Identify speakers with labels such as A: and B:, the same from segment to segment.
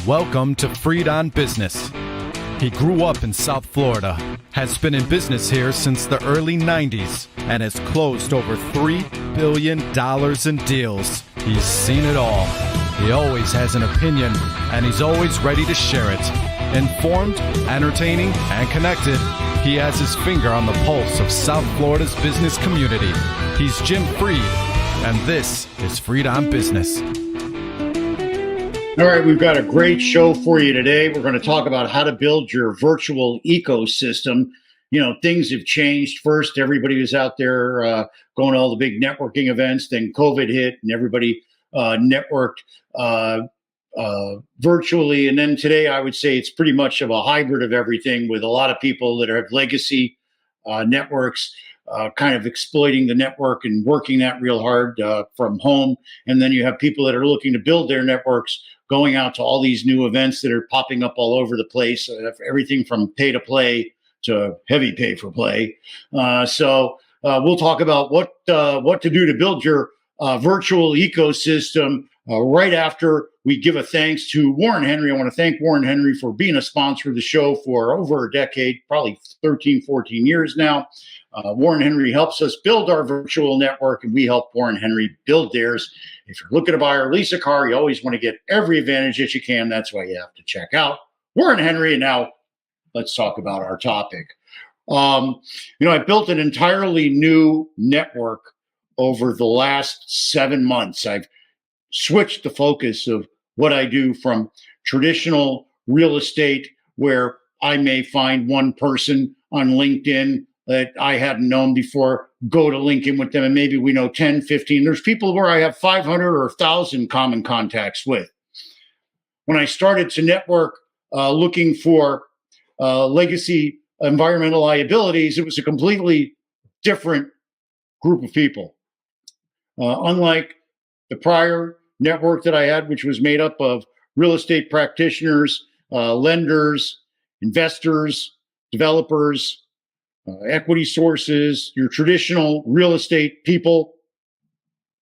A: Welcome to Freed on Business. He grew up in South Florida, has been in business here since the early 90s, and has closed over $3 billion in deals. He's seen it all. He always has an opinion, and he's always ready to share it. Informed, entertaining, and connected, he has his finger on the pulse of South Florida's business community. He's Jim Freed, and this is Freed on Business.
B: All right, we've got a great show for you today. We're going to talk about how to build your virtual ecosystem. You know, things have changed. First, everybody was out there going to all the big networking events. Then COVID hit and everybody networked virtually. And then today, I would say it's pretty much of a hybrid of everything, with a lot of people that have legacy networks kind of exploiting the network and working that real hard from home. And then you have people that are looking to build their networks, going out to all these new events that are popping up all over the place, everything from pay to play to heavy pay for play. So we'll talk about what to do to build your virtual ecosystem right after we give a thanks to Warren Henry. I want to thank Warren Henry for being a sponsor of the show for over a decade, probably 13, 14 years now. Warren Henry helps us build our virtual network, and we help Warren Henry build theirs. If you're looking to buy or lease a car, you always want to get every advantage that you can. That's why you have to check out Warren Henry. And now let's talk about our topic. I built an entirely new network over the last 7 months. I've switched the focus of what I do from traditional real estate, where I may find one person on LinkedIn that I hadn't known before, go to link in with them, and maybe we know 10, 15. There's people where I have 500 or 1,000 common contacts with. When I started to network looking for legacy environmental liabilities, it was a completely different group of people. Unlike the prior network that I had, which was made up of real estate practitioners, lenders, investors, developers, equity sources, your traditional real estate people.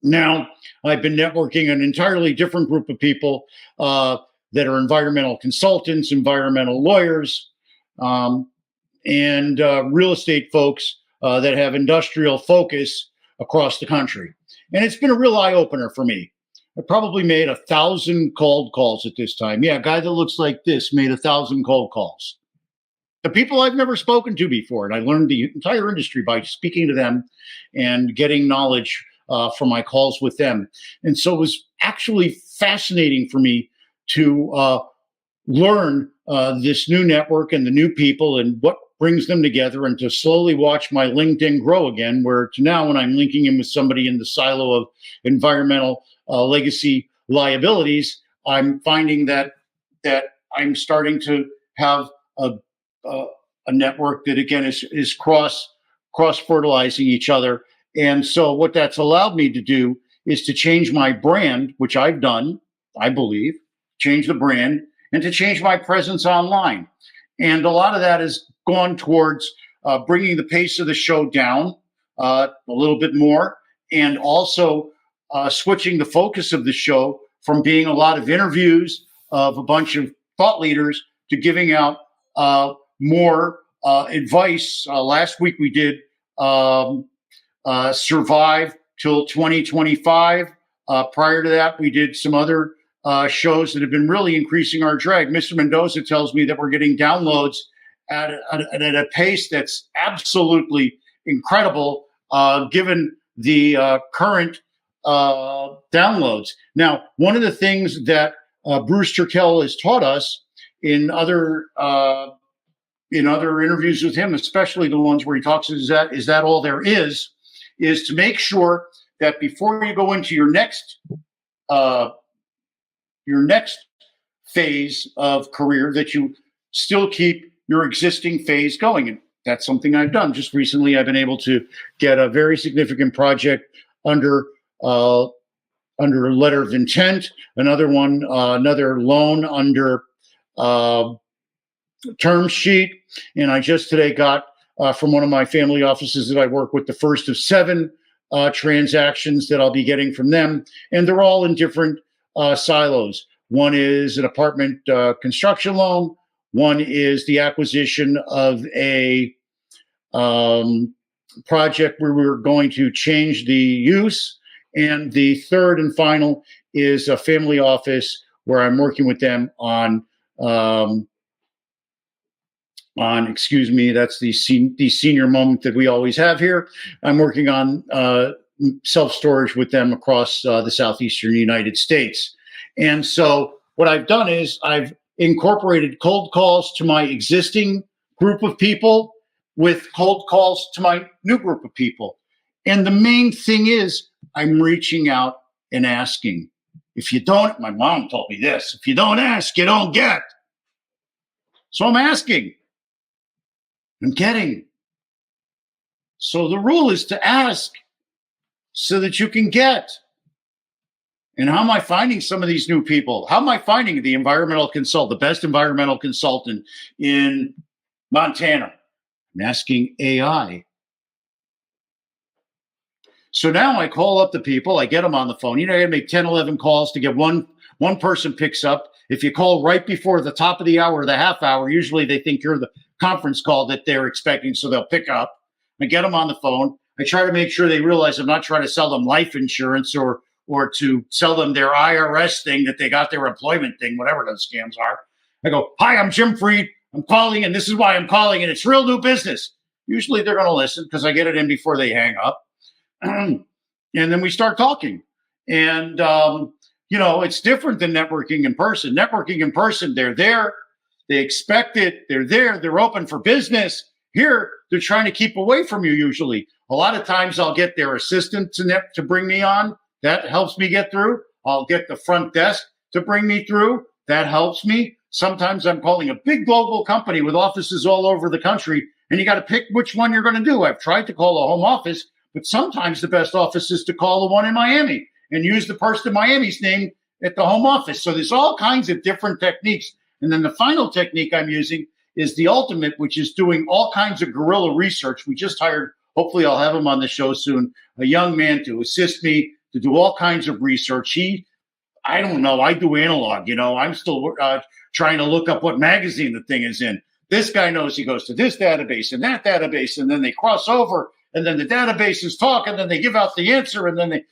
B: Now, I've been networking an entirely different group of people that are environmental consultants, environmental lawyers, and real estate folks that have industrial focus across the country. And it's been a real eye-opener for me. I probably made 1,000 cold calls at this time. Yeah, a guy that looks like this made 1,000 cold calls. The people I've never spoken to before. And I learned the entire industry by speaking to them and getting knowledge from my calls with them. And so it was actually fascinating for me to learn this new network and the new people and what brings them together, and to slowly watch my LinkedIn grow again, where to now when I'm linking in with somebody in the silo of environmental legacy liabilities, I'm finding that I'm starting to have a network that, again, is cross-fertilizing each other. And so what that's allowed me to do is to change my brand, which I've done, I believe, change the brand, and to change my presence online. And a lot of that has gone towards bringing the pace of the show down a little bit more, and also switching the focus of the show from being a lot of interviews of a bunch of thought leaders to giving out more advice. Last week we did Survive till 2025. Prior to that, we did some other shows that have been really increasing our drag. Mr. Mendoza tells me that we're getting downloads at a pace that's absolutely incredible, given the current downloads. Now, one of the things that Bruce Turkel has taught us in other interviews with him, especially the ones where he talks is that all there is to make sure that before you go into your next phase of career, that you still keep your existing phase going. And that's something I've done. Just recently, I've been able to get a very significant project under a letter of intent, another loan under term sheet. And I just today got from one of my family offices that I work with the first of 7 transactions that I'll be getting from them. And they're all in different silos. One is an apartment construction loan. One is the acquisition of a project where we're going to change the use. And the third and final is a family office where I'm working with them on excuse me, that's the senior moment that we always have here. I'm working on self-storage with them across the southeastern United States. And so what I've done is I've incorporated cold calls to my existing group of people with cold calls to my new group of people. And the main thing is I'm reaching out and asking. If you don't, my mom told me this, if you don't ask, you don't get. So I'm asking. I'm getting. So the rule is to ask so that you can get. And how am I finding some of these new people? How am I finding the best environmental consultant in Montana? I'm asking AI. So now I call up the people, I get them on the phone. You know, I gotta make 10, 11 calls to get one person picks up. If you call right before the top of the hour or the half hour, usually they think you're the conference call that they're expecting, so they'll pick up. I get them on the phone. I try to make sure they realize I'm not trying to sell them life insurance or to sell them their IRS thing that they got, their employment thing, whatever those scams are. I go, hi, I'm Jim Fried. I'm calling, and this is why I'm calling, and it's real new business. Usually they're going to listen because I get it in before they hang up. And then we start talking. And, it's different than networking in person. Networking in person, they're there. They expect it. They're there. They're open for business. Here, they're trying to keep away from you usually. A lot of times I'll get their assistant to bring me on. That helps me get through. I'll get the front desk to bring me through. That helps me. Sometimes I'm calling a big global company with offices all over the country, and you got to pick which one you're going to do. I've tried to call a home office, but sometimes the best office is to call the one in Miami and use the person in Miami's name at the home office. So there's all kinds of different techniques. And then the final technique I'm using is the ultimate, which is doing all kinds of guerrilla research. We just hired, hopefully I'll have him on the show soon, a young man to assist me to do all kinds of research. I don't know, I do analog, I'm still trying to look up what magazine the thing is in. This guy knows he goes to this database and that database, and then they cross over, and then the databases talk, and then they give out the answer, and then I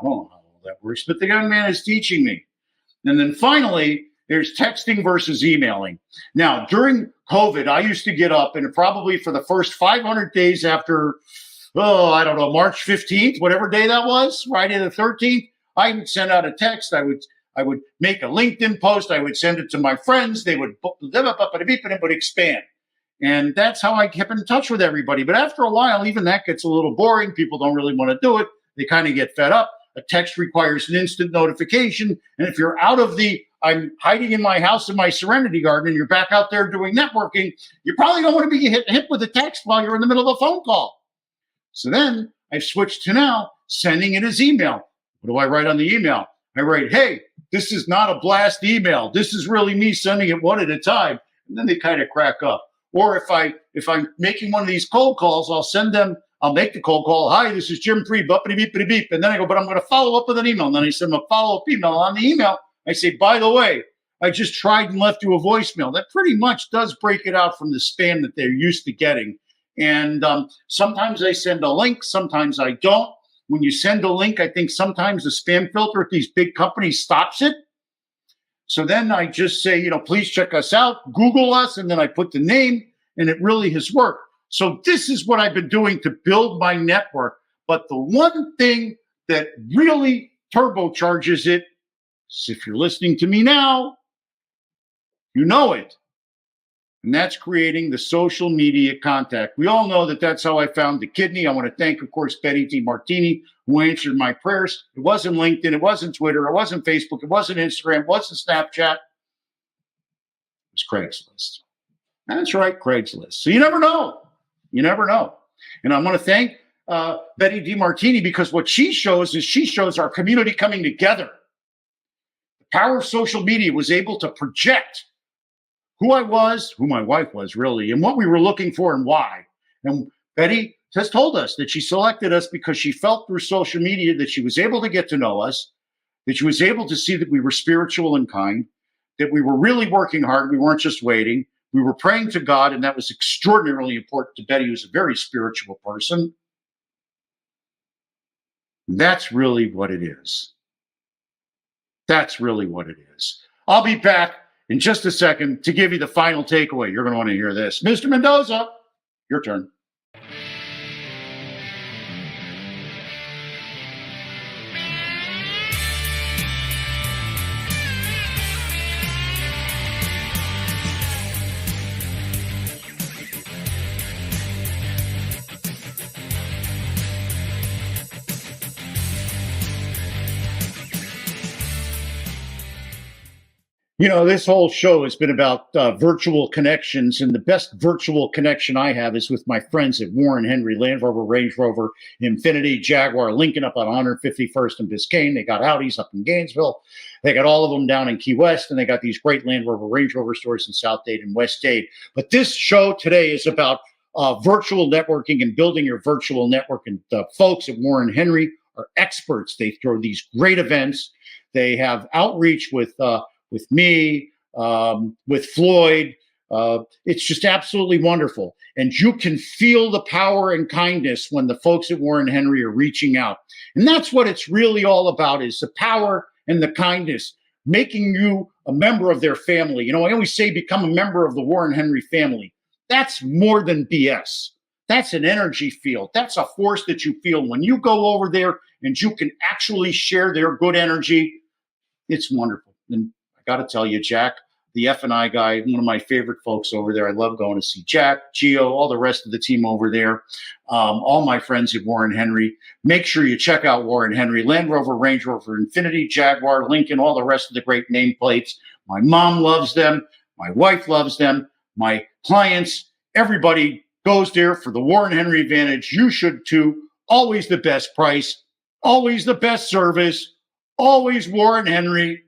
B: don't know how all that works, but the young man is teaching me. And then finally, there's texting versus emailing. Now, during COVID, I used to get up, and probably for the first 500 days after, March 15th, whatever day that was, Friday the 13th, I would send out a text. I would make a LinkedIn post. I would send it to my friends. They would expand. And that's how I kept in touch with everybody. But after a while, even that gets a little boring. People don't really want to do it. They kind of get fed up. A text requires an instant notification. And if you're out of I'm hiding in my house in my Serenity Garden, and you're back out there doing networking, you probably don't want to be hit with a text while you're in the middle of a phone call. So then I've switched to now sending it as email. What do I write on the email? I write, hey, this is not a blast email. This is really me sending it one at a time. And then they kind of crack up. Or if I'm making one of these cold calls, I'll make the cold call. Hi, this is Jim Fried, buppity beepity beep. And then I go, but I'm going to follow up with an email. And then I send them a follow-up email. On the email, I say, by the way, I just tried and left you a voicemail. That pretty much does break it out from the spam that they're used to getting. And sometimes I send a link, sometimes I don't. When you send a link, I think sometimes the spam filter at these big companies stops it. So then I just say, please check us out, Google us, and then I put the name, and it really has worked. So this is what I've been doing to build my network. But the one thing that really turbocharges it is, if you're listening to me now, you know it. And that's creating the social media contact. We all know that that's how I found the kidney. I want to thank, of course, Betty DiMartini, who answered my prayers. It wasn't LinkedIn. It wasn't Twitter. It wasn't Facebook. It wasn't Instagram. It wasn't Snapchat. It was Craigslist. That's right, Craigslist. So you never know. You never know. And I want to thank Betty DiMartini, because what she shows our community coming together. The power of social media was able to project who I was, who my wife was really, and what we were looking for and why. And Betty has told us that she selected us because she felt through social media that she was able to get to know us, that you was able to see that we were spiritual and kind, that we were really working hard. We weren't just waiting. We were praying to God, and that was extraordinarily important to Betty, who's a very spiritual person. That's really what it is. That's really what it is. I'll be back in just a second to give you the final takeaway. You're going to want to hear this. Mr. Mendoza, your turn. You know, this whole show has been about virtual connections, and the best virtual connection I have is with my friends at Warren Henry, Land Rover, Range Rover, Infiniti, Jaguar, Lincoln up on 151st and Biscayne. They got Audis up in Gainesville. They got all of them down in Key West, and they got these great Land Rover, Range Rover stores in South Dade and West Dade. But this show today is about virtual networking and building your virtual network. And the folks at Warren Henry are experts. They throw these great events. They have outreach with me, with Floyd. It's just absolutely wonderful. And you can feel the power and kindness when the folks at Warren Henry are reaching out. And that's what it's really all about, is the power and the kindness, making you a member of their family. You know, I always say become a member of the Warren Henry family. That's more than BS. That's an energy field. That's a force that you feel when you go over there and you can actually share their good energy. It's wonderful. And got to tell you, Jack, the F&I guy, one of my favorite folks over there. I love going to see Jack, Gio, all the rest of the team over there, all my friends at Warren Henry. Make sure you check out Warren Henry, Land Rover, Range Rover, Infiniti, Jaguar, Lincoln, all the rest of the great nameplates. My mom loves them. My wife loves them. My clients, everybody goes there for the Warren Henry advantage. You should too. Always the best price, always the best service, always Warren Henry.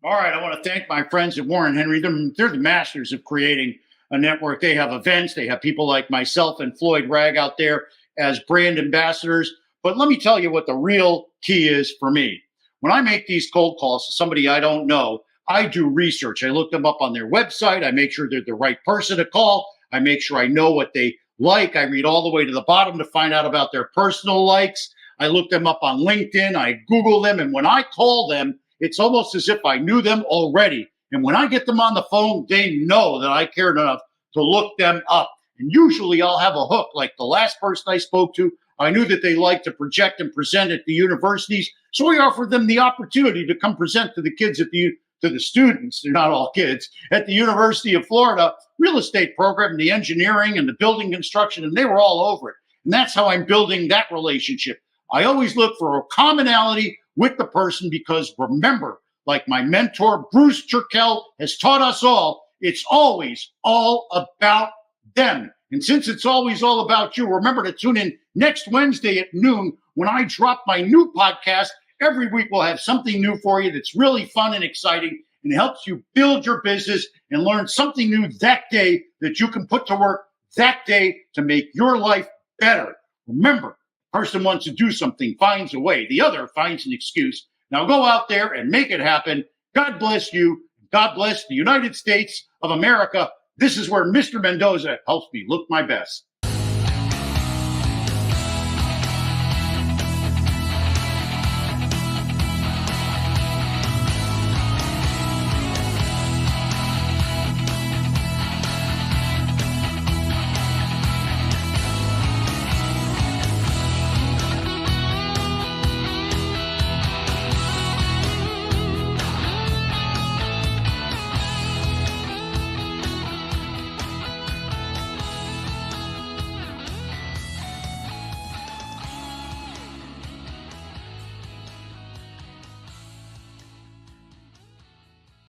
B: All right, I want to thank my friends at Warren Henry. They're the masters of creating a network. They have events. They have people like myself and Floyd Ragg out there as brand ambassadors. But let me tell you what the real key is for me. When I make these cold calls to somebody I don't know, I do research. I look them up on their website. I make sure they're the right person to call. I make sure I know what they like. I read all the way to the bottom to find out about their personal likes. I look them up on LinkedIn. I Google them. And when I call them, it's almost as if I knew them already. And when I get them on the phone, they know that I cared enough to look them up. And usually I'll have a hook. Like the last person I spoke to, I knew that they like to project and present at the universities. So I offered them the opportunity to come present to the kids to the students, they're not all kids, at the University of Florida real estate program, the engineering and the building construction, and they were all over it. And that's how I'm building that relationship. I always look for a commonality with the person, because remember, like my mentor, Bruce Turkel, has taught us all, it's always all about them. And since it's always all about you, remember to tune in next Wednesday at noon when I drop my new podcast. Every week we'll have something new for you that's really fun and exciting and helps you build your business and learn something new that day that you can put to work that day to make your life better. Remember, person wants to do something, finds a way. The other finds an excuse. Now go out there and make it happen. God bless you. God bless the United States of America. This is where Mr. Mendoza helps me look my best.